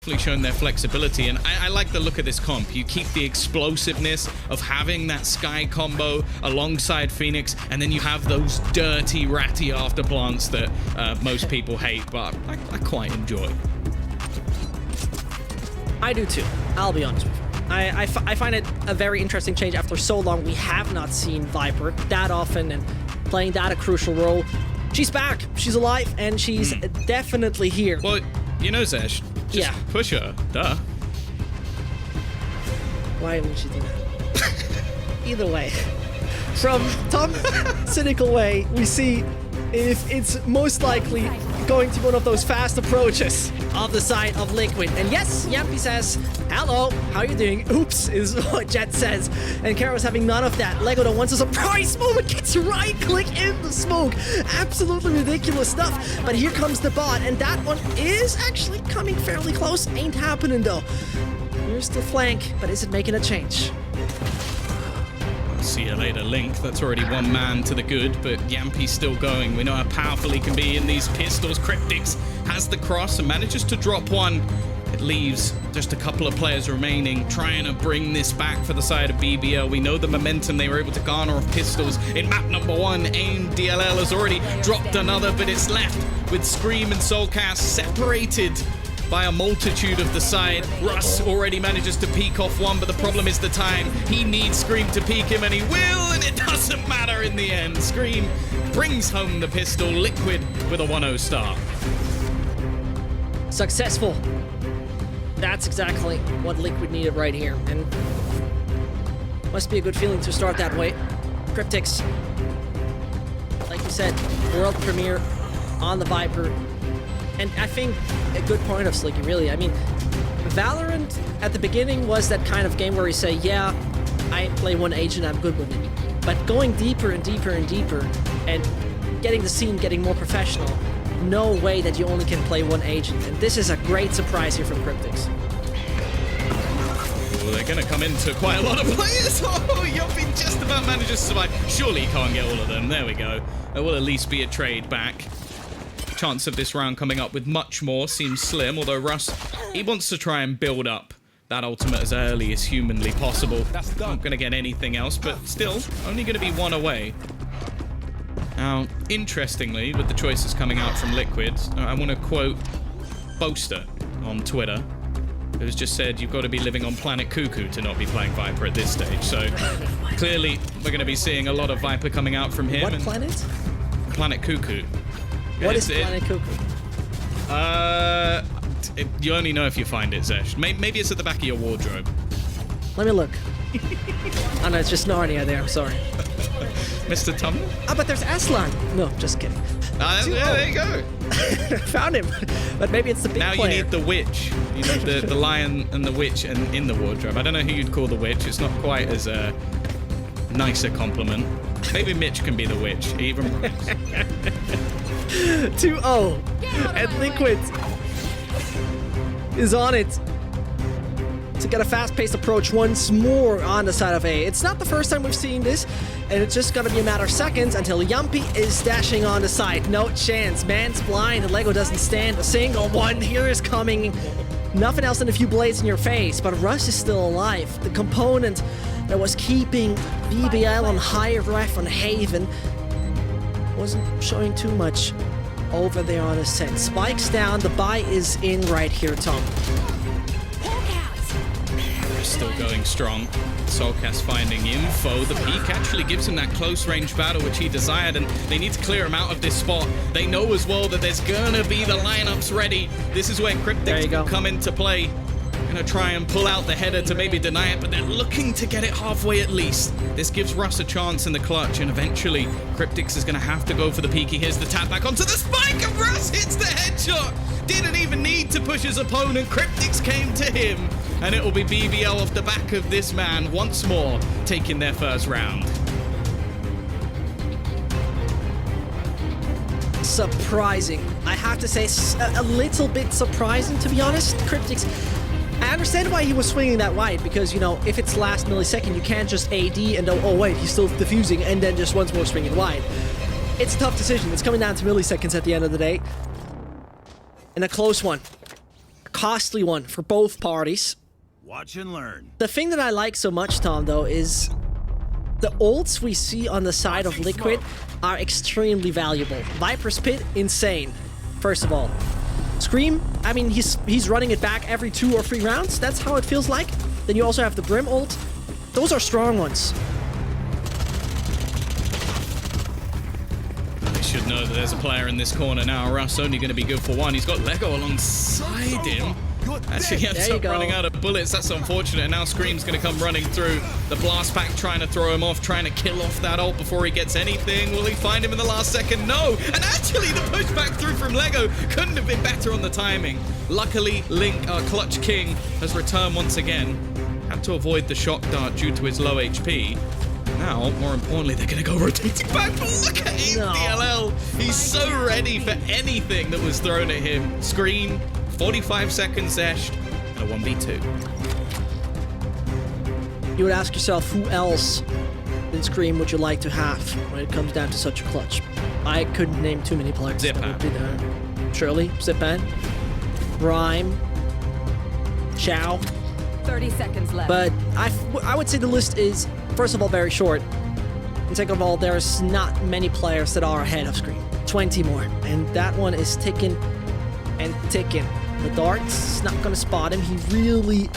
definitely shown their flexibility, and I like the look of this comp. You keep the explosiveness of having that Sky combo alongside Phoenix, and then you have those dirty, ratty afterplants that most people hate, but I quite enjoy. I do too, I'll be honest with you. I find it a very interesting change after so long. We have not seen Viper that often and playing that a crucial role. She's back, she's alive, and she's definitely here. Well, you know, Zesh, just push her, duh. Why would she do that? Either way, from Tom's cynical way, we see if it's most likely going to be one of those fast approaches of the side of Liquid. And yes, Yampy says, hello, how you doing? Oops, is what Jet says. And Karo's having none of that. Lego though wants a surprise moment, gets right click in the smoke. Absolutely ridiculous stuff. But here comes the bot, and that one is actually coming fairly close. Ain't happening though. Here's the flank, but is it making a change? See you later, Link. That's already one man to the good, but Yampy's still going. We know how powerful he can be in these pistols. Cryptix has the cross and manages to drop one. It leaves just a couple of players remaining, trying to bring this back for the side of BBL. We know the momentum they were able to garner off pistols in map number 1. AIM DLL has already dropped another, but it's left with Scream and Soulcast separated by a multitude of the side. Russ already manages to peek off one, but the problem is the time. He needs Scream to peek him, and he will, and it doesn't matter in the end. Scream brings home the pistol. Liquid with a 1-0 start. Successful. That's exactly what Liquid needed right here, and must be a good feeling to start that way. Cryptix, like you said, world premiere on the Viper. And I think a good point of Slicky, really. I mean, Valorant at the beginning was that kind of game where you say, yeah, I play one agent, I'm good with it. But going deeper and deeper and deeper and getting the scene getting more professional, no way that you only can play one agent. And this is a great surprise here from Cryptix. Well, they're going to come into quite a lot of players. Oh, Yuppie just about manages to survive. Surely he can't get all of them. There we go. There will at least be a trade back. Chance of this round coming up with much more seems slim, although Russ, he wants to try and build up that ultimate as early as humanly possible. Not going to get anything else, but still only going to be one away. Now, interestingly, with the choices coming out from Liquid, I want to quote Boaster on Twitter, who's just said, you've got to be living on Planet Cuckoo to not be playing Viper at this stage. So clearly we're going to be seeing a lot of Viper coming out from him. What planet? Planet Cuckoo. What is Planet Cuckoo? You only know if you find it, Zesh. Maybe it's at the back of your wardrobe. Let me look. Oh no, it's just Narnia there, I'm sorry. Mr. Tumnel? Ah, but there's Aslan. No, just kidding. Yeah, there you go. Found him. But maybe it's the big now player. You need the witch. You need the lion and the witch and in the wardrobe. I don't know who you'd call the witch. It's not quite as a nicer compliment. Maybe Mitch can be the witch. He even 2-0. And Liquid is on it to get a fast-paced approach once more on the side of A. It's not the first time we've seen this, and it's just gonna be a matter of seconds until Yumpy is dashing on the side. No chance. Man's blind, and Lego doesn't stand a single one. Here is coming. Nothing else than a few blades in your face, but Russ is still alive. The component that was keeping BBL on high ref on Haven wasn't showing too much over there on his set. Spikes down, the buy is in right here, Tom. Still going strong. Soulcast finding info. The peak actually gives him that close range battle which he desired, and they need to clear him out of this spot. They know as well that there's gonna be the lineups ready. This is where Cryptix will come into play. Gonna try and pull out the header to maybe deny it, but they're looking to get it halfway at least. This gives Russ a chance in the clutch, and eventually Cryptix is gonna have to go for the peaky. Here's the tap back onto the spike, and Russ hits the headshot. Didn't even need to push his opponent. Cryptix came to him, and it will be BBL off the back of this man once more, taking their first round. Surprising. I have to say, a little bit surprising, to be honest. Cryptix, I understand why he was swinging that wide, because, you know, if it's last millisecond, you can't just AD and oh wait, he's still defusing, and then just once more swinging wide. It's a tough decision. It's coming down to milliseconds at the end of the day. And a close one. costly one for both parties. Watch and learn. The thing that I like so much, Tom, though, is the ults we see on the side of Liquid are extremely valuable. Viper's Pit, insane. First of all. Scream, I mean, he's running it back every 2 or 3 rounds. That's how it feels like. Then you also have the Brim ult. Those are strong ones. They should know that there's a player in this corner now. Russ only going to be good for 1. He's got Lego alongside him. Actually, he ends up running out of bullets. That's unfortunate. And now Scream's going to come running through. The blast pack trying to throw him off, trying to kill off that ult before he gets anything. Will he find him in the last second? No. And actually, the push back through from Lego couldn't have been better on the timing. Luckily, Link, our Clutch King, has returned once again. Had to avoid the shock dart due to his low HP. Now, more importantly, they're going to go rotating back. But look at him, DLL. He's so ready for anything that was thrown at him. Scream. 45 seconds dashed, and a 1v2. You would ask yourself, who else than Scream would you like to have when it comes down to such a clutch? I couldn't name too many players. Zipan. Surely, Zipan, Rhyme, Chow. 30 seconds left. But I would say the list is, first of all, very short. And second of all, there's not many players that are ahead of Scream. 20 more. And that one is ticking and ticking. The dart's not going to spot him. He really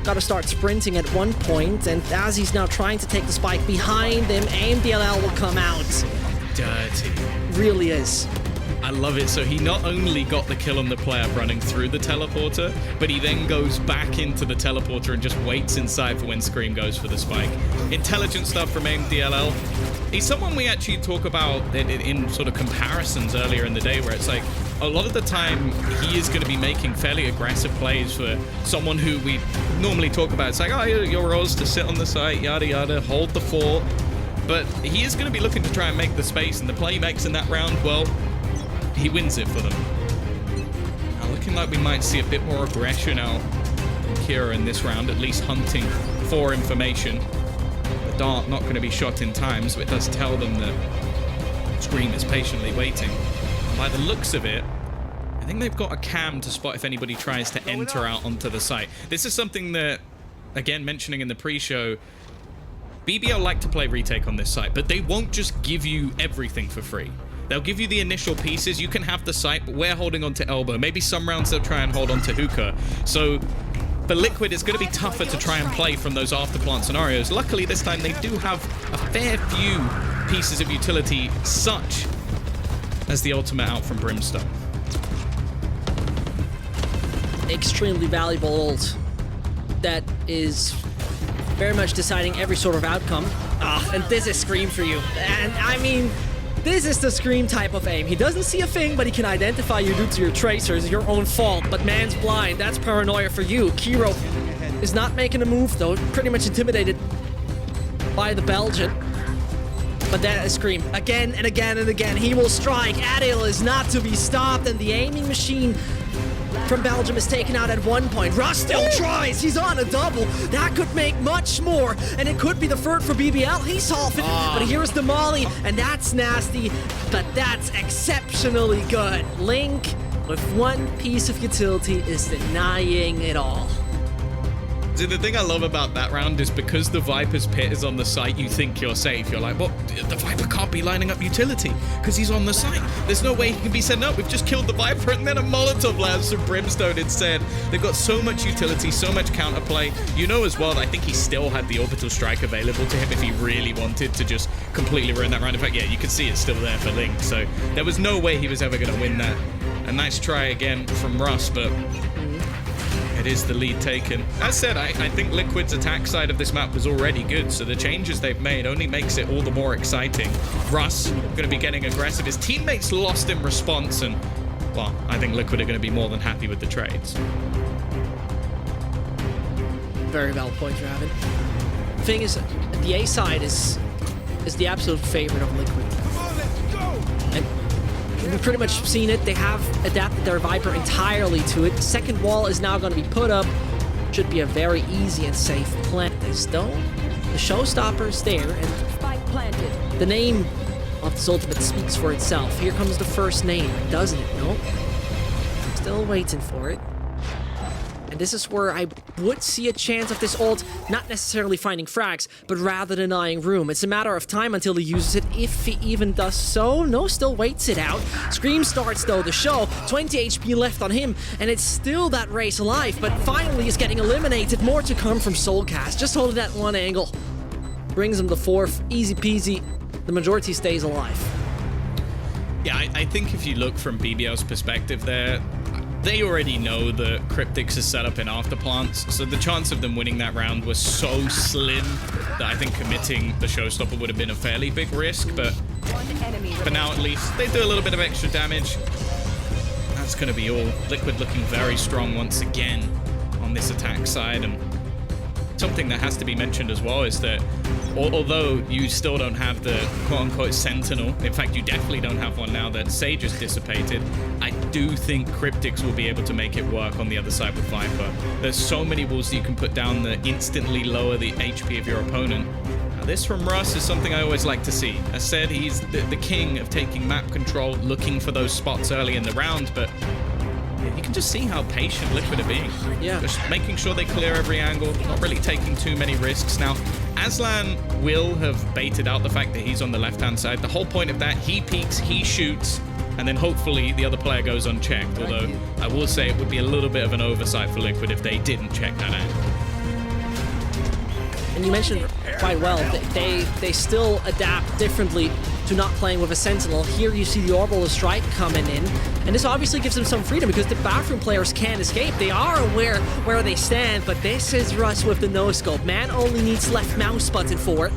got to start sprinting at one point, and as he's now trying to take the spike behind him, DLL will come out. Dirty. Really is. I love it. So he not only got the kill on the player running through the teleporter, but he then goes back into the teleporter and just waits inside for when Scream goes for the spike. Intelligent stuff from DLL. He's someone we actually talk about in sort of comparisons earlier in the day, where it's like a lot of the time he is going to be making fairly aggressive plays for someone who we normally talk about. It's like, oh, your role is to sit on the site, yada yada, hold the fort. But he is going to be looking to try and make the space, and the play he makes in that round, well, he wins it for them. Now looking like we might see a bit more aggression out from Kira in this round, at least hunting for information. The dart not going to be shot in time, so it does tell them that Scream is patiently waiting. And by the looks of it, I think they've got a cam to spot if anybody tries to enter out onto the site. This is something that, again, mentioning in the pre-show, BBL like to play retake on this site, but they won't just give you everything for free. They'll give you the initial pieces. You can have the site, but we're holding on to Elbow. Maybe some rounds they'll try and hold on to Hookah. So for Liquid, it's going to be tougher to try and play from those afterplant scenarios. Luckily, this time they do have a fair few pieces of utility, such as the ultimate out from Brimstone. Extremely valuable ult that is very much deciding every sort of outcome. And this is Scream for you. And I mean, this is the Scream type of aim. He doesn't see a thing, but he can identify you due to your tracers, your own fault. But man's blind, that's paranoia for you. Kiro is not making a move, though. Pretty much intimidated by the Belgian. But that is Scream. Again and again and again. He will strike. Adil is not to be stopped, and the aiming machine from Belgium is taken out at one point. Russ still tries. He's on a double. That could make much more, and it could be the third for BBL. He's half it, but here's the molly, and that's nasty, but that's exceptionally good. Link, with one piece of utility, is denying it all. See, the thing I love about that round is because the Viper's Pit is on the site, you think you're safe. You're like, well, the Viper can't be lining up utility because he's on the site. There's no way he can be setting up. We've just killed the Viper, and then a Molotov lands from Brimstone instead. They've got so much utility, so much counterplay. You know as well, I think he still had the orbital strike available to him if he really wanted to just completely ruin that round. In fact, yeah, you can see it's still there for Link. So there was no way he was ever going to win that. A nice try again from Russ, but it is the lead taken. As said, I think Liquid's attack side of this map was already good, so the changes they've made only makes it all the more exciting. Russ going to be getting aggressive. His teammates lost in response, and, well, I think Liquid are going to be more than happy with the trades. Very valid point you're having. The thing is, the A side is the absolute favorite of Liquid. And we've pretty much seen it. They have adapted their Viper entirely to it. Second wall is now going to be put up. Should be a very easy and safe plant. This though, the showstopper's there, and Spike planted. the name of this ultimate speaks for itself. Here comes the first name, doesn't it? No. Still waiting for it. And this is where I would see a chance of this ult not necessarily finding frags, but rather denying room. It's a matter of time until he uses it, if he even does so. No, still waits it out. Scream starts though the show, 20 HP left on him, and it's still that race alive, but finally is getting eliminated. More to come from Soulcast, just holding that one angle. Brings him the 4th, easy peasy. The majority stays alive. Yeah, I think if you look from BBL's perspective there, they already know that Cryptix is set up in afterplants, so the chance of them winning that round was so slim that I think committing the showstopper would have been a fairly big risk, but for now at least, they do a little bit of extra damage. That's going to be all. Liquid looking very strong once again on this attack side, and something that has to be mentioned as well is that although you still don't have the quote-unquote Sentinel, in fact you definitely don't have one now that Sage has dissipated, I do think Cryptix will be able to make it work on the other side with Viper. There's so many walls that you can put down that instantly lower the HP of your opponent. Now, this from Russ is something I always like to see. As said, he's the king of taking map control, looking for those spots early in the round, but you can just see how patient Liquid are being. Yeah. Just making sure they clear every angle, not really taking too many risks. Now, Aslan will have baited out the fact that he's on the left-hand side. The whole point of that, he peeks, he shoots, and then hopefully the other player goes unchecked. Although, I will say it would be a little bit of an oversight for Liquid if they didn't check that out. And you mentioned quite well, they still adapt differently to not playing with a Sentinel. Here you see the Orbital Strike coming in, and this obviously gives them some freedom because the bathroom players can't escape. They are aware where they stand, but this is Russ with the no-scope. Man only needs left mouse button for it.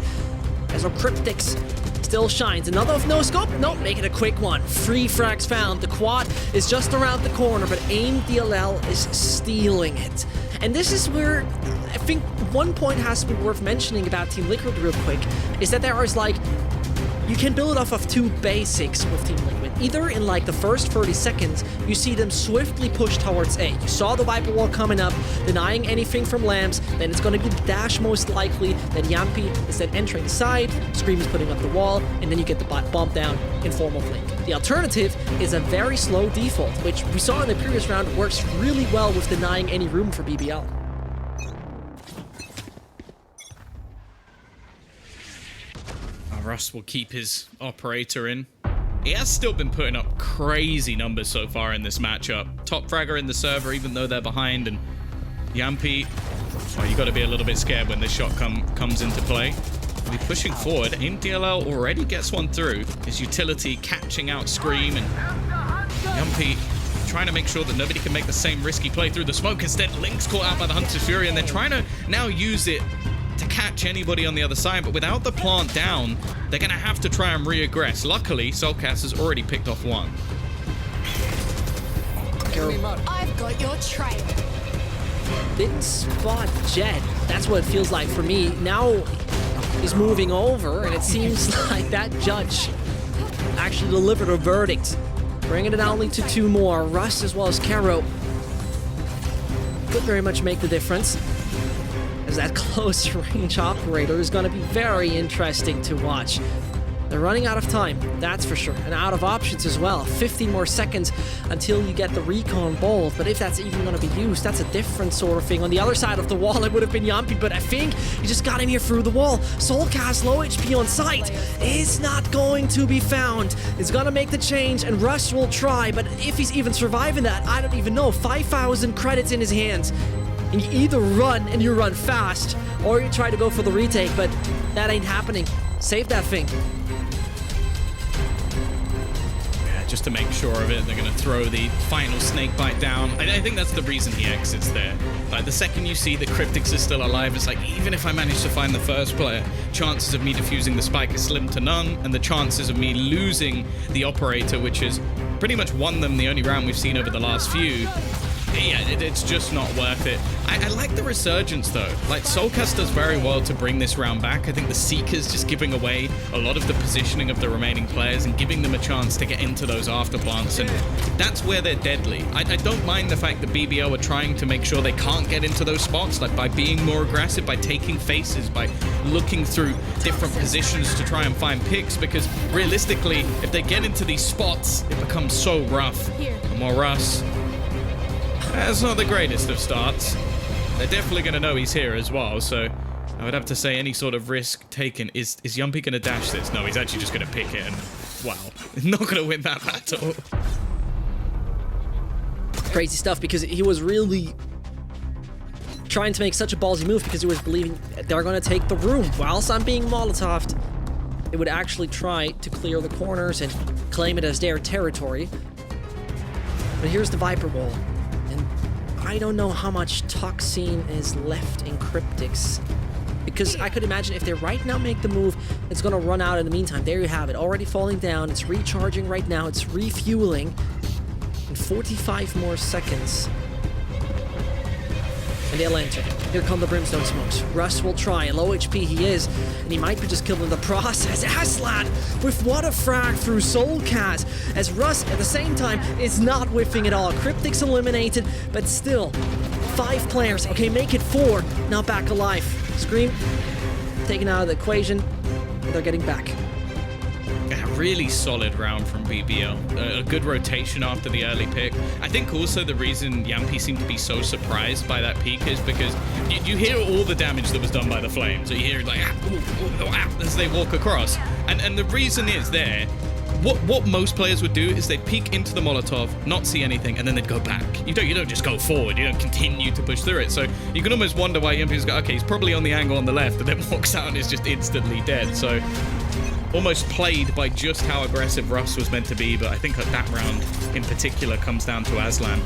As our Cryptix still shines. Another of no-scope? Nope, make it a quick one. 3 frags found. The quad is just around the corner, but AIM DLL is stealing it. And this is where I think one point has to be worth mentioning about Team Liquid real quick, is that there is like, you can build off of 2 basics with Team Liquid. Either in like the first 30 seconds, you see them swiftly push towards A. You saw the Viper wall coming up, denying anything from Lambs, then it's going to be the dash most likely, then Yampi is then entering the side, Scream is putting up the wall, and then you get the bomb down in form of Link. The alternative is a very slow default, which we saw in the previous round works really well with denying any room for BBL. Russ will keep his operator in. He has still been putting up crazy numbers so far in this matchup. Top fragger in the server, even though they're behind, and Yampi, well, you got to be a little bit scared when this shot comes into play. He'll be pushing forward. AIM DLL already gets one through. His utility catching out Scream, and Yampi trying to make sure that nobody can make the same risky play through the smoke. Instead, Link's caught out by the Hunter's Fury, and they're trying to now use it to catch anybody on the other side, but without the plant down, they're going to have to try and re-aggress. Luckily, Soulcast has already picked off one. I've got your trail. Didn't spot Jet. That's what it feels like for me. Now he's moving over, and it seems like that judge actually delivered a verdict, bringing it only to 2 more. Russ as well as Kero could very much make the difference, as that close range operator is going to be very interesting to watch. They're running out of time, that's for sure, and out of options as well. 15 more seconds until you get the recon bolt, but if that's even going to be used, that's a different sort of thing. On the other side of the wall, it would have been Yampi, but I think he just got him here through the wall. Soulcast, low HP on site, is not going to be found. It's going to make the change, and Rush will try, but if he's even surviving that, I don't even know. 5,000 credits in his hands. And you either run, and you run fast, or you try to go for the retake, but that ain't happening. Save that thing. Yeah, just to make sure of it, they're going to throw the final snake bite down. I think that's the reason he exits there. Like, the second you see that Cryptix is still alive, it's like, even if I manage to find the first player, chances of me defusing the spike is slim to none, and the chances of me losing the operator, which has pretty much won them the only round we've seen over the last few, yeah, it's just not worth it. I like the resurgence, though. Like, Soulcast does very well to bring this round back. I think the Seeker's just giving away a lot of the positioning of the remaining players and giving them a chance to get into those afterplants, and that's where they're deadly. I don't mind the fact that BBL are trying to make sure they can't get into those spots, like by being more aggressive, by taking faces, by looking through different positions to try and find picks, because realistically, if they get into these spots, it becomes so rough. And while Russ That's not the greatest of starts. They're definitely going to know he's here as well, so I would have to say any sort of risk taken. Is Yumpy going to dash this? No, he's actually just going to pick it, and wow, not going to win that battle. Crazy stuff, because he was really trying to make such a ballsy move because he was believing they're going to take the room. Whilst I'm being Molotoved, they would actually try to clear the corners and claim it as their territory. But here's the Viper Wall, and I don't know how much toxine is left in Cryptics, because I could imagine if they right now make the move, it's going to run out in the meantime. There you have it, already falling down. It's recharging right now. It's refueling in 45 more seconds. And they'll enter. Here come the Brimstone smokes. Russ will try. Low HP he is, and he might be just killed in the process. Aslan with what a frag through Soulcast, as Russ at the same time is not whiffing at all. Cryptic's eliminated, but still 5 players. Okay, make it 4. Now back alive. Scream taken out of the equation. They're getting back. A really solid round from BBL. A good rotation after the early pick. I think also the reason Yampy seemed to be so surprised by that peak is because you hear all the damage that was done by the flames. You hear like as they walk across. And the reason is there, what most players would do is they'd peek into the Molotov, not see anything, and then they'd go back. You don't just go forward, you don't continue to push through it. So you can almost wonder why Yampy's go, okay, he's probably on the angle on the left, and then walks out and is just instantly dead. So almost played by just how aggressive Russ was meant to be, but I think that round in particular comes down to Aslan.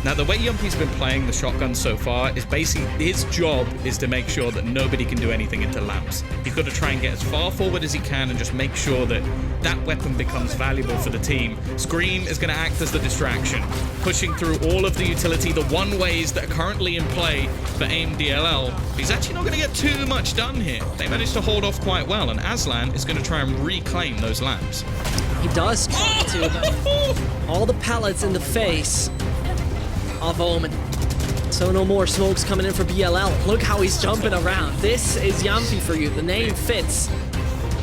Now, the way Yumpy's been playing the shotgun so far is basically his job is to make sure that nobody can do anything into lamps. He's got to try and get as far forward as he can and just make sure that that weapon becomes valuable for the team. Scream is going to act as the distraction, pushing through all of the utility, the one-ways that are currently in play for AIM DLL. He's actually not going to get too much done here. They managed to hold off quite well, and Aslan is going to try and reclaim those lamps. He does try to. All the pellets in the face of Omen. So no more smokes coming in for BLL. Look how he's jumping around. This is Yampy for you. The name fits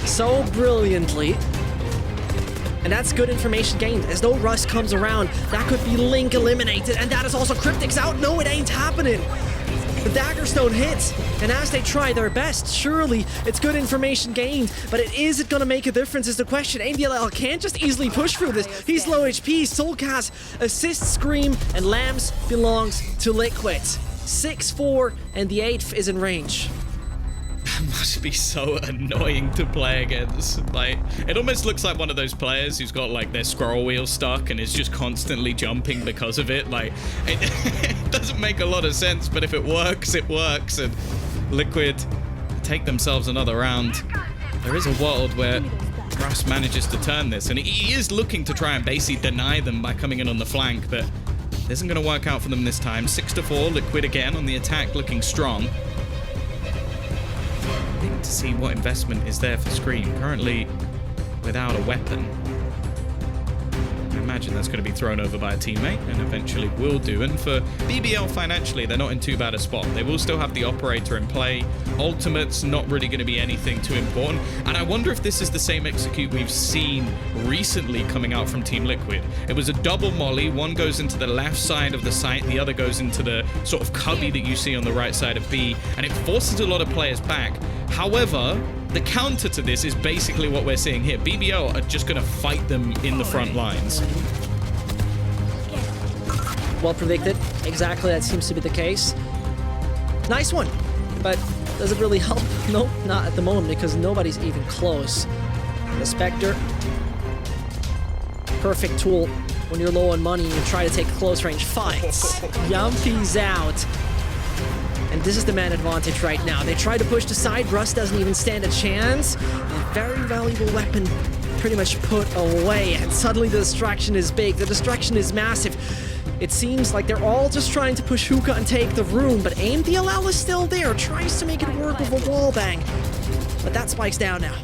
so brilliantly. And that's good information gained. As though Russ comes around, that could be Link eliminated. And that is also Cryptics out. No, it ain't happening. The Daggerstone hits, and as they try their best, surely it's good information gained, but is it gonna make a difference is the question. AMDLL can't just easily push through this. He's low HP, Soulcast assists Scream, and Lambs belongs to Liquid. 6-4, and the 8th is in range. That must be so annoying to play against. Like, it almost looks like one of those players who's got like their scroll wheel stuck and is just constantly jumping because of it. Like, it doesn't make a lot of sense, but if it works, it works. And Liquid take themselves another round. There is a world where Russ manages to turn this, and he is looking to try and basically deny them by coming in on the flank, but it isn't going to work out for them this time. 6-4, Liquid again on the attack, looking strong. To see what investment is there for Scream. Currently without a weapon. I imagine that's going to be thrown over by a teammate, and eventually will do. And for BBL financially, they're not in too bad a spot. They will still have the operator in play. Ultimate's not really going to be anything too important. And I wonder if this is the same execute we've seen recently coming out from Team Liquid. It was a double molly. One goes into the left side of the site, the other goes into the sort of cubby that you see on the right side of B, and it forces a lot of players back. However, the counter to this is basically what we're seeing here. BBL are just going to fight them in the front lines. Well predicted. Exactly, that seems to be the case. Nice one, but does it really help? Nope, not at the moment, because nobody's even close. The Spectre, perfect tool when you're low on money and you try to take close range fights. Yumpy's out. And this is the man advantage right now. They try to push the side. Russ doesn't even stand a chance. A very valuable weapon pretty much put away. And suddenly the distraction is big. The distraction is massive. It seems like they're all just trying to push Hookah and take the room. But AIM-DLL is still there. Tries to make it work with a wall bang. But that spike's down now.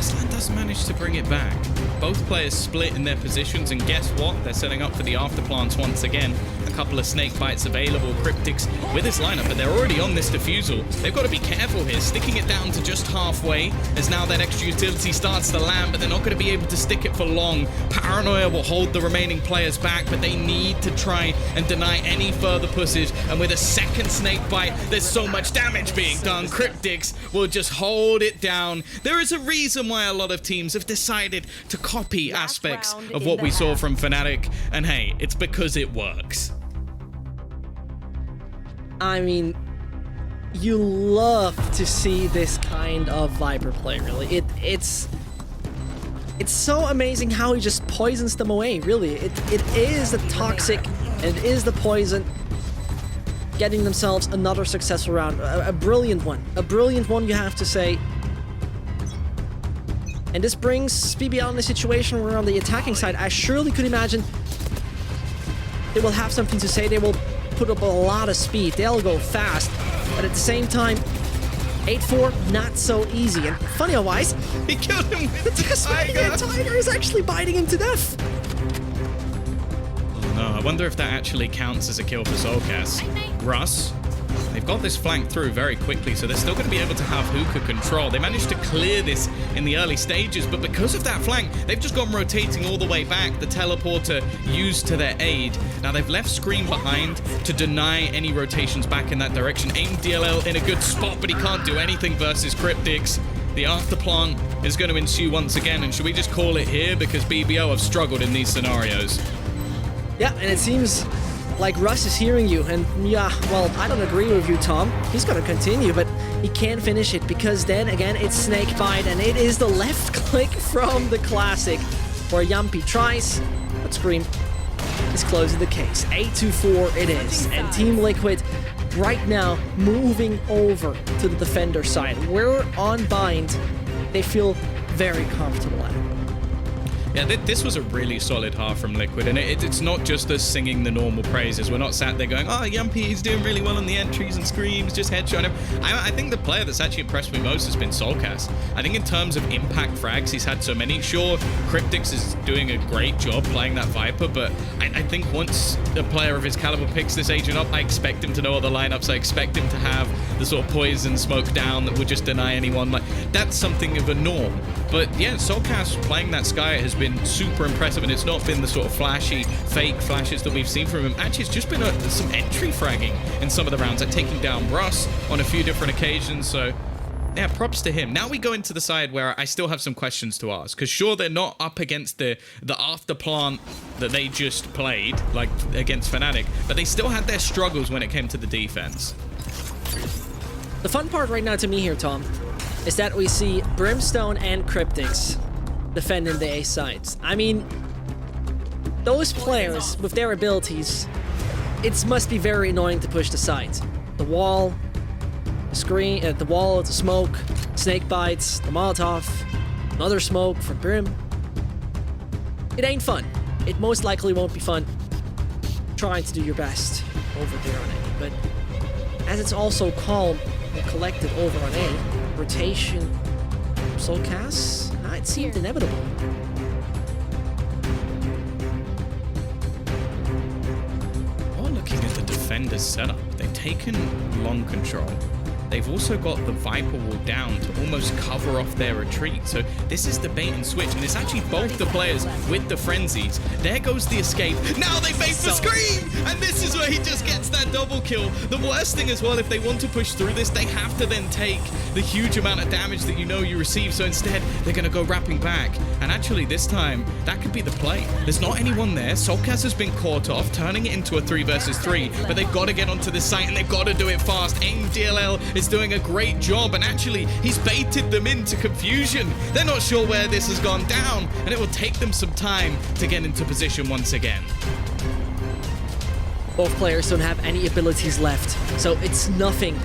Aslan does has managed to bring it back. Both players split in their positions, and guess what? They're setting up for the afterplants once again. A couple of snake bites available. Cryptics with his lineup, but they're already on this defusal. They've got to be careful here, sticking it down to just halfway, as now that extra utility starts to land, but they're not going to be able to stick it for long. Paranoia will hold the remaining players back, but they need to try and deny any further pushes, and with a second snake bite, there's so much damage being done. Cryptics will just hold it down. There is a reason why a lot of teams have decided to copy aspects of what we saw from Fnatic, and hey, it's because it works. I mean, you love to see this kind of Viper play, really. It's so amazing how he just poisons them away, really. It is the toxic, and it is the poison, getting themselves another successful round. A brilliant one. A brilliant one, you have to say. And this brings BBL in a situation where on the attacking side, I surely could imagine they will have something to say. They will put up a lot of speed. They'll go fast. But at the same time, 8-4, not so easy. And funny-wise, He killed him with the the tiger is actually biting him to death. Oh no, I wonder if that actually counts as a kill for Soulcast. Russ, they've got this flank through very quickly, so they're still going to be able to have hookah control. They managed to clear this in the early stages, but because of that flank, they've just gone rotating all the way back. The teleporter used to their aid. Now they've left Scream behind to deny any rotations back in that direction. Aim DLL in a good spot, but he can't do anything versus Cryptics. The afterplant is going to ensue once again, and should we just call it here? Because BBL have struggled in these scenarios. Yeah, and it seems like Russ is hearing you, and yeah, well, I don't agree with you, Tom. He's gonna continue, but he can't finish it, because then again, it's Snakebite, and it is the left click from the Classic, where Yumpy tries, but Scream is closing the case. 8-4 it is, and Team Liquid right now moving over to the defender side. We're on bind. They feel very comfortable at it. Yeah, this was a really solid half from Liquid, and it's not just us singing the normal praises. We're not sat there going, oh, Yumpy, he's doing really well on the entries and Screams, just headshot him. I think the player that's actually impressed me most has been Soulcast. I think in terms of impact frags, he's had so many. Sure, Cryptics is doing a great job playing that Viper, but I think once a player of his caliber picks this agent up, I expect him to know all the lineups. I expect him to have the sort of poison smoke down that would just deny anyone. Like, that's something of a norm. But yeah, Soulcast playing that Skye has been super impressive, and it's not been the sort of flashy, fake flashes that we've seen from him. Actually, it's just been some entry fragging in some of the rounds, like taking down Russ on a few different occasions. So yeah, props to him. Now we go into the side where I still have some questions to ask, because sure, they're not up against the afterplant that they just played, like against Fnatic, but they still had their struggles when it came to the defense. The fun part right now to me here, Tom, is that we see Brimstone and Cryptics defending the A sides. I mean, those players with their abilities, it must be very annoying to push the sides. The wall, the screen, the wall, the smoke, snake bites, the Molotov, another smoke from Brim. It ain't fun. It most likely won't be fun trying to do your best over there on A. But as it's also calm and collected over on A, rotation, Soulcast, it seemed inevitable. While looking at the defender's setup, they've taken long control. They've also got the Viper wall down to almost cover off their retreat. So this is the bait and switch, and it's actually both the players with the frenzies. There goes the escape. Now they face the Scream, and this is where he just gets that double kill. The worst thing as well, if they want to push through this, they have to then take the huge amount of damage that you know you receive. So instead, they're going to go wrapping back. And actually, this time, that could be the play. There's not anyone there. Soulcast has been caught off, turning it into a 3 versus 3. But they've got to get onto this site, and they've got to do it fast. Aim DLL is doing a great job, and actually he's baited them into confusion. They're not sure where this has gone down, and it will take them some time to get into position once again. Both players don't have any abilities left, so it's nothing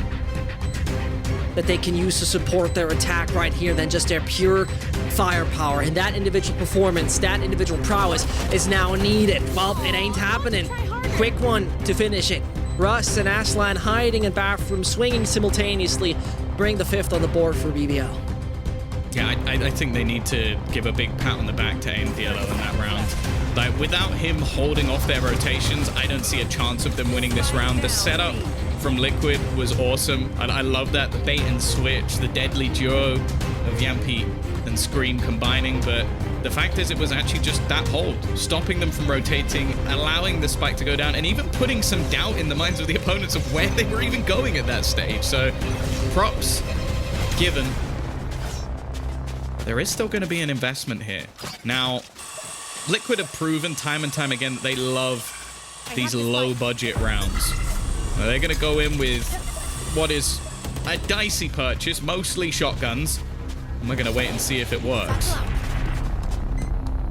that they can use to support their attack right here than just their pure firepower, and that individual performance, that individual prowess is now needed. Well, it ain't happening. Quick one to finish it. Russ and Aslan hiding in bathroom, swinging simultaneously, bring the 5th on the board for BBL. Yeah, I think they need to give a big pat on the back to AMPLO in that round. Like, without him holding off their rotations, I don't see a chance of them winning this round. The setup from Liquid was awesome. I love that. The bait and switch, the deadly duo of Yampi and Scream combining, but the fact is it was actually just that hold, stopping them from rotating, allowing the spike to go down, and even putting some doubt in the minds of the opponents of where they were even going at that stage. So props given. There is still going to be an investment here. Now, Liquid have proven time and time again that they love these low-budget rounds. Now, they're going to go in with what is a dicey purchase, mostly shotguns, and we're going to wait and see if it works.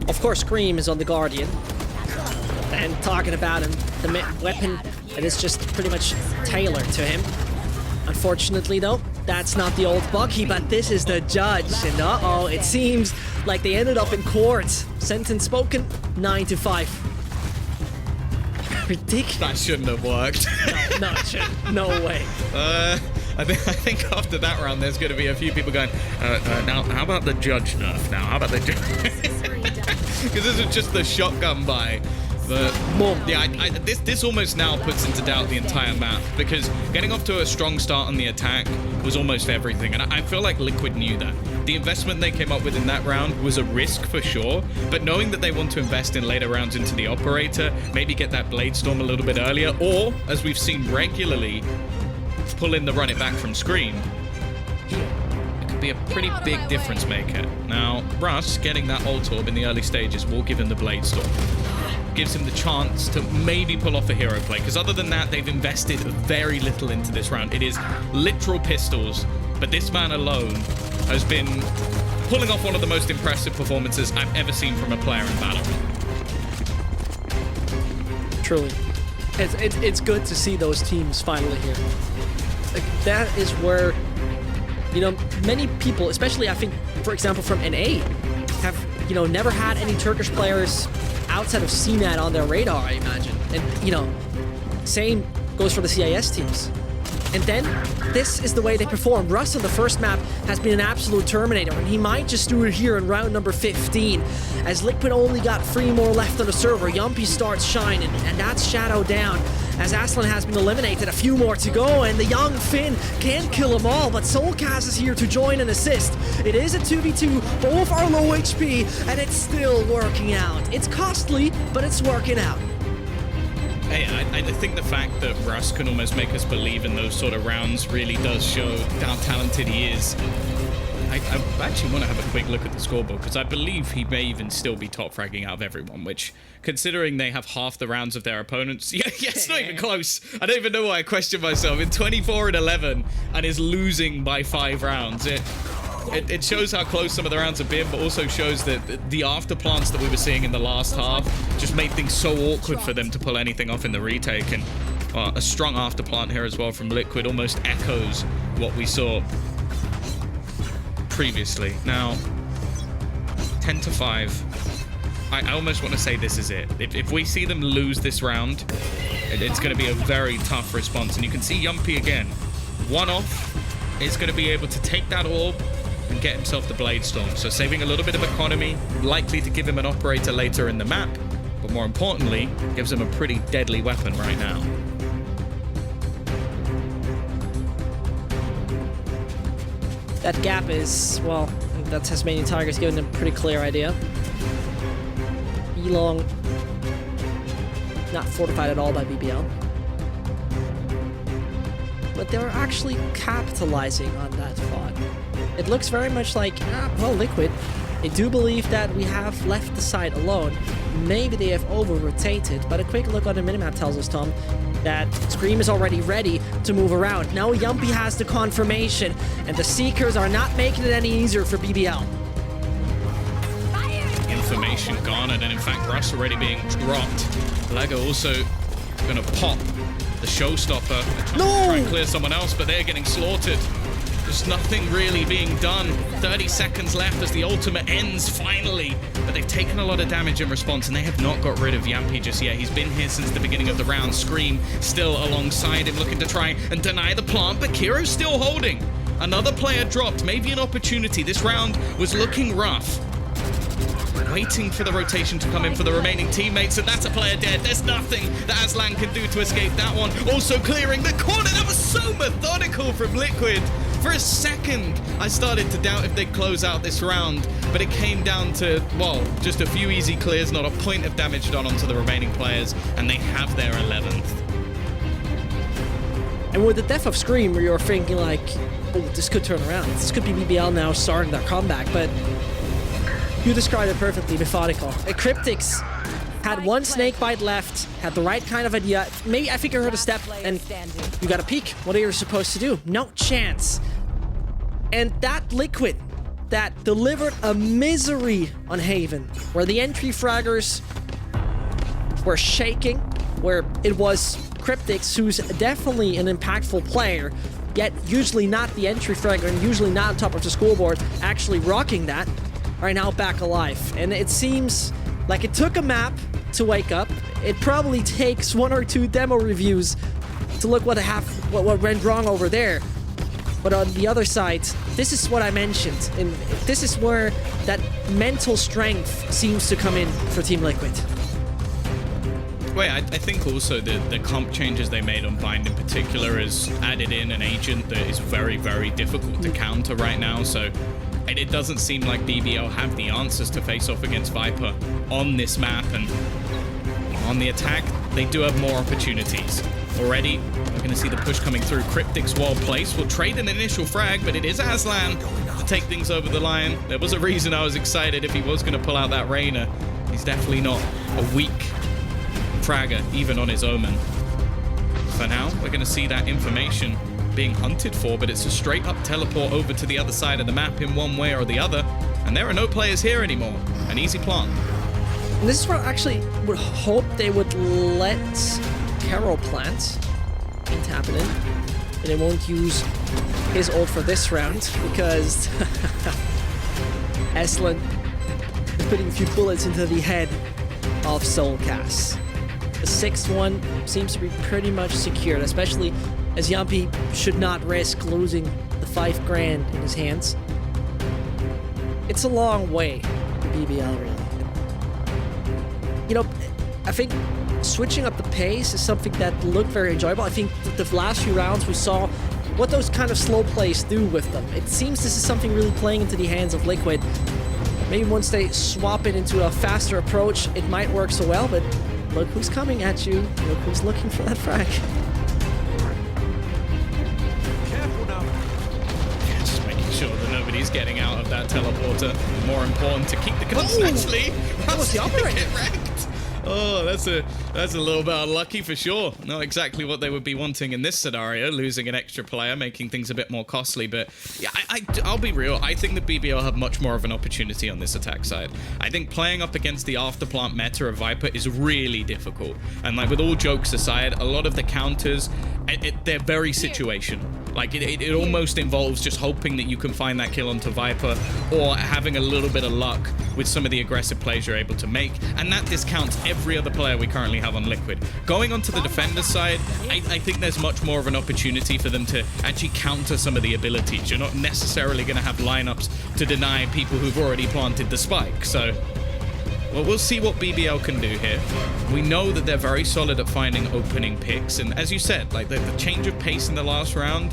Of course, Scream is on the Guardian. And talking about him, the weapon that is just pretty much tailored to him. Unfortunately, though, that's not the old Bucky, but this is the judge. And uh-oh, it seems like they ended up in court. Sentence spoken, 9-5. Ridiculous. That shouldn't have worked. No, it shouldn't. No way. I think after that round, there's going to be a few people going, now, how about the judge nerf now? How about the judge? Because this is just the shotgun buy. But yeah, this almost now puts into doubt the entire map, because getting off to a strong start on the attack was almost everything, and I feel like Liquid knew that. The investment they came up with in that round was a risk for sure, but knowing that they want to invest in later rounds into the operator, maybe get that Blade Storm a little bit earlier, or, as we've seen regularly, pull in the run it back from Scream, it could be a pretty big difference maker. Now, Russ getting that ult orb in the early stages will give him the Blade Storm. Gives him the chance to maybe pull off a hero play, because other than that, they've invested very little into this round. It is literal pistols, but this man alone has been pulling off one of the most impressive performances I've ever seen from a player in Valorant. Truly. It's good to see those teams finally here. Like, that is where, you know, many people, especially I think, for example, from NA, have, you know, never had any Turkish players outside of CMAT on their radar, I imagine. And, you know, same goes for the CIS teams. And then, this is the way they perform. Russ on the first map has been an absolute Terminator, and he might just do it here in round number 15. As Liquid only got 3 more left on the server, Yumpy starts shining, and that's Shadow down. As Aslan has been eliminated, a few more to go, and the young Finn can't kill them all, but Soulcast is here to join and assist. It is a 2v2, both are low HP, and it's still working out. It's costly, but it's working out. Hey, I think the fact that Russ can almost make us believe in those sort of rounds really does show how talented he is. I actually want to have a quick look at the scoreboard, because I believe he may even still be top fragging out of everyone, which, considering they have half the rounds of their opponents, yeah, it's not even close. I don't even know why I question myself. In 24-11 and is losing by 5 rounds. It shows how close some of the rounds have been, but also shows that the afterplants that we were seeing in the last half just made things so awkward for them to pull anything off in the retake. And a strong afterplant here as well from Liquid almost echoes what we saw previously. Now, 10-5. I almost want to say this is it. If we see them lose this round, it's going to be a very tough response. And you can see Yumpy again. One off is going to be able to take that orb and get himself the Blade Storm. So saving a little bit of economy, likely to give him an operator later in the map, but more importantly, gives him a pretty deadly weapon right now. That gap is, well, that Tasmanian Tiger's giving them a pretty clear idea. Elong, not fortified at all by BBL. But they're actually capitalizing on that thought. It looks very much like, well, Liquid, I do believe that we have left the side alone. Maybe they have over-rotated, but a quick look on the minimap tells us, Tom, that Scream is already ready to move around. Now Yumpy has the confirmation, and the Seekers are not making it any easier for BBL. Information garnered, and in fact, Russ already being dropped. Lego also gonna pop the showstopper. No! Try and clear someone else, but they're getting slaughtered. There's nothing really being done. 30 seconds left as the ultimate ends finally. But they've taken a lot of damage in response, and they have not got rid of Yumpy just yet. He's been here since the beginning of the round. Scream still alongside him, looking to try and deny the plant, but Kiro's still holding. Another player dropped, maybe an opportunity. This round was looking rough. Waiting for the rotation to come in for the remaining teammates, and that's a player dead. There's nothing that Aslan can do to escape that one. Also clearing the corner. That was so methodical from Liquid. For a second, I started to doubt if they'd close out this round, but it came down to, well, just a few easy clears, not a point of damage done onto the remaining players, and they have their 11th. And with the death of Scream, where you're thinking like, oh, this could turn around. This could be BBL now starting their comeback, but you described it perfectly, methodical. Cryptics had one snake bite left, had the right kind of idea. Maybe, I think I heard a step, and you got a peek. What are you supposed to do? No chance. And that Liquid that delivered a misery on Haven, where the entry fraggers were shaking, where it was Cryptics, who's definitely an impactful player, yet usually not the entry fragger and usually not on top of the scoreboard, actually rocking that, are now back alive. And it seems like it took a map to wake up. It probably takes 1 or 2 demo reviews to look what went wrong over there. But on the other side, this is what I mentioned, and this is where that mental strength seems to come in for Team Liquid. Wait, I think also the comp changes they made on Bind in particular has added in an agent that is very, very difficult to counter right now, so it doesn't seem like BBL have the answers to face off against Viper on this map, and on the attack, they do have more opportunities. Already, we're going to see the push coming through. Cryptic's well placed. Will trade an initial frag, but it is Aslan to take things over the line. There was a reason I was excited if he was going to pull out that Reyna. He's definitely not a weak fragger, even on his Omen. For now, we're going to see that information being hunted for, but it's a straight up teleport over to the other side of the map in one way or the other. And there are no players here anymore. An easy plant. And this is where I actually would hope they would let Carol plant and tap it in. And they won't use his ult for this round because Aslan is putting a few bullets into the head of Soulcast. The 6th one seems to be pretty much secured, especially as Yumpy should not risk losing the 5 grand in his hands. It's a long way to BBL, really. You know, I think switching up the pace is something that looked very enjoyable. I think the last few rounds we saw what those kind of slow plays do with them. It seems this is something really playing into the hands of Liquid. Maybe once they swap it into a faster approach, it might work so well, but look who's coming at you. Look who's looking for that frag. Careful now. Just making sure that nobody's getting out of that teleporter. More important to keep the guns. Actually, that was the operator. Oh, that's a little bit unlucky for sure. Not exactly what they would be wanting in this scenario, losing an extra player, making things a bit more costly. But yeah, I'll be real. I think the BBL have much more of an opportunity on this attack side. I think playing up against the afterplant meta of Viper is really difficult. And like with all jokes aside, a lot of the counters, they're very situational. Like it almost involves just hoping that you can find that kill onto Viper or having a little bit of luck with some of the aggressive plays you're able to make. And that discounts every other player we currently have on Liquid. Going onto the defender side, I think there's much more of an opportunity for them to actually counter some of the abilities. You're not necessarily going to have lineups to deny people who've already planted the spike. So, well, we'll see what BBL can do here. We know that they're very solid at finding opening picks. And as you said, like the change of pace in the last round,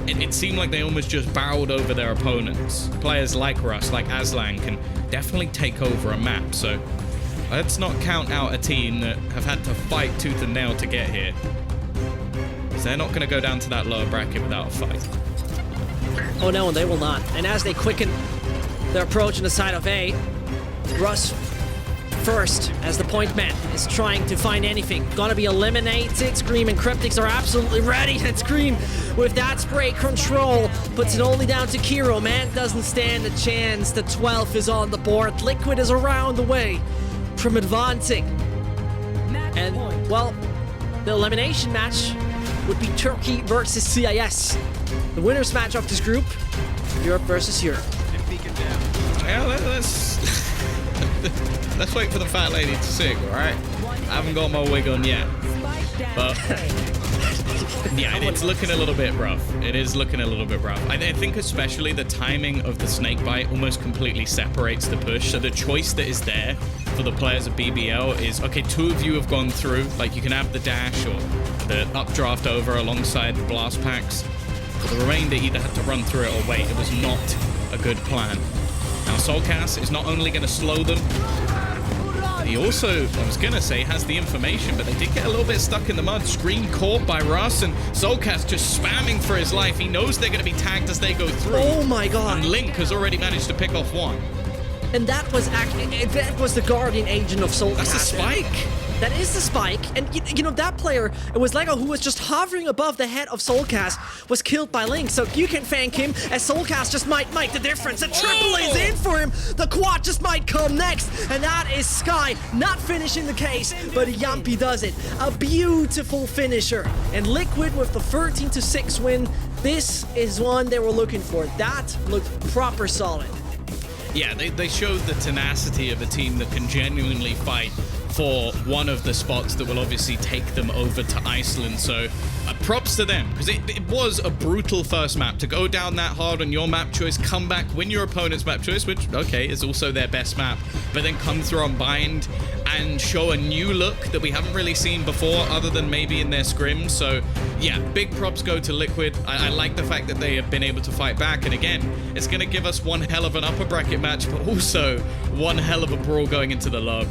it seemed like they almost just barreled over their opponents. Players like Russ, like Aslan, can definitely take over a map. So let's not count out a team that have had to fight tooth and nail to get here. Because they're not going to go down to that lower bracket without a fight. Oh no, they will not. And as they quicken their approach on the side of A, Russ first, as the point man, is trying to find anything. Gonna be eliminated. Scream and Cryptics are absolutely ready. And Scream, with that spray control, puts it only down to Kiro. Man doesn't stand a chance. The 12th is on the board. Liquid is around the way from advancing. And, well, the elimination match would be Turkey versus CIS. The winner's match of this group, Europe versus Europe. Yeah, let's wait for the fat lady to sing, alright? I haven't got my wig on yet. But Yeah, it's looking a little bit rough. It is looking a little bit rough. I think especially the timing of the snake bite almost completely separates the push. So the choice that is there for the players of BBL is, okay, 2 of you have gone through. Like, you can have the dash or the updraft over alongside the blast packs. But the remainder either had to run through it or wait. It was not a good plan. Now, Soulcast is not only going to slow them, he also, I was gonna say, has the information, but they did get a little bit stuck in the mud. Screen caught by Russ, and Soulcast just spamming for his life. He knows they're gonna be tagged as they go through. Oh my god. And Link has already managed to pick off one. And that was the guardian agent of Soulcast. That's a spike. That is the spike, and you know, that player, it was Lego, who was just hovering above the head of Soulcast, was killed by Link, so you can thank him, as Soulcast just might make the difference. The triple is in for him, the quad just might come next, and that is Sky not finishing the case, but Yampi does it. A beautiful finisher, and Liquid with the 13-6 win. This is one they were looking for. That looked proper solid. Yeah, they showed the tenacity of a team that can genuinely fight for one of the spots that will obviously take them over to Iceland. So props to them, because it was a brutal first map. To go down that hard on your map choice, come back, win your opponent's map choice, which, okay, is also their best map, but then come through on Bind and show a new look that we haven't really seen before, other than maybe in their scrims. So yeah, big props go to Liquid. I like the fact that they have been able to fight back, and again, it's going to give us one hell of an upper bracket match, but also one hell of a brawl going into the low.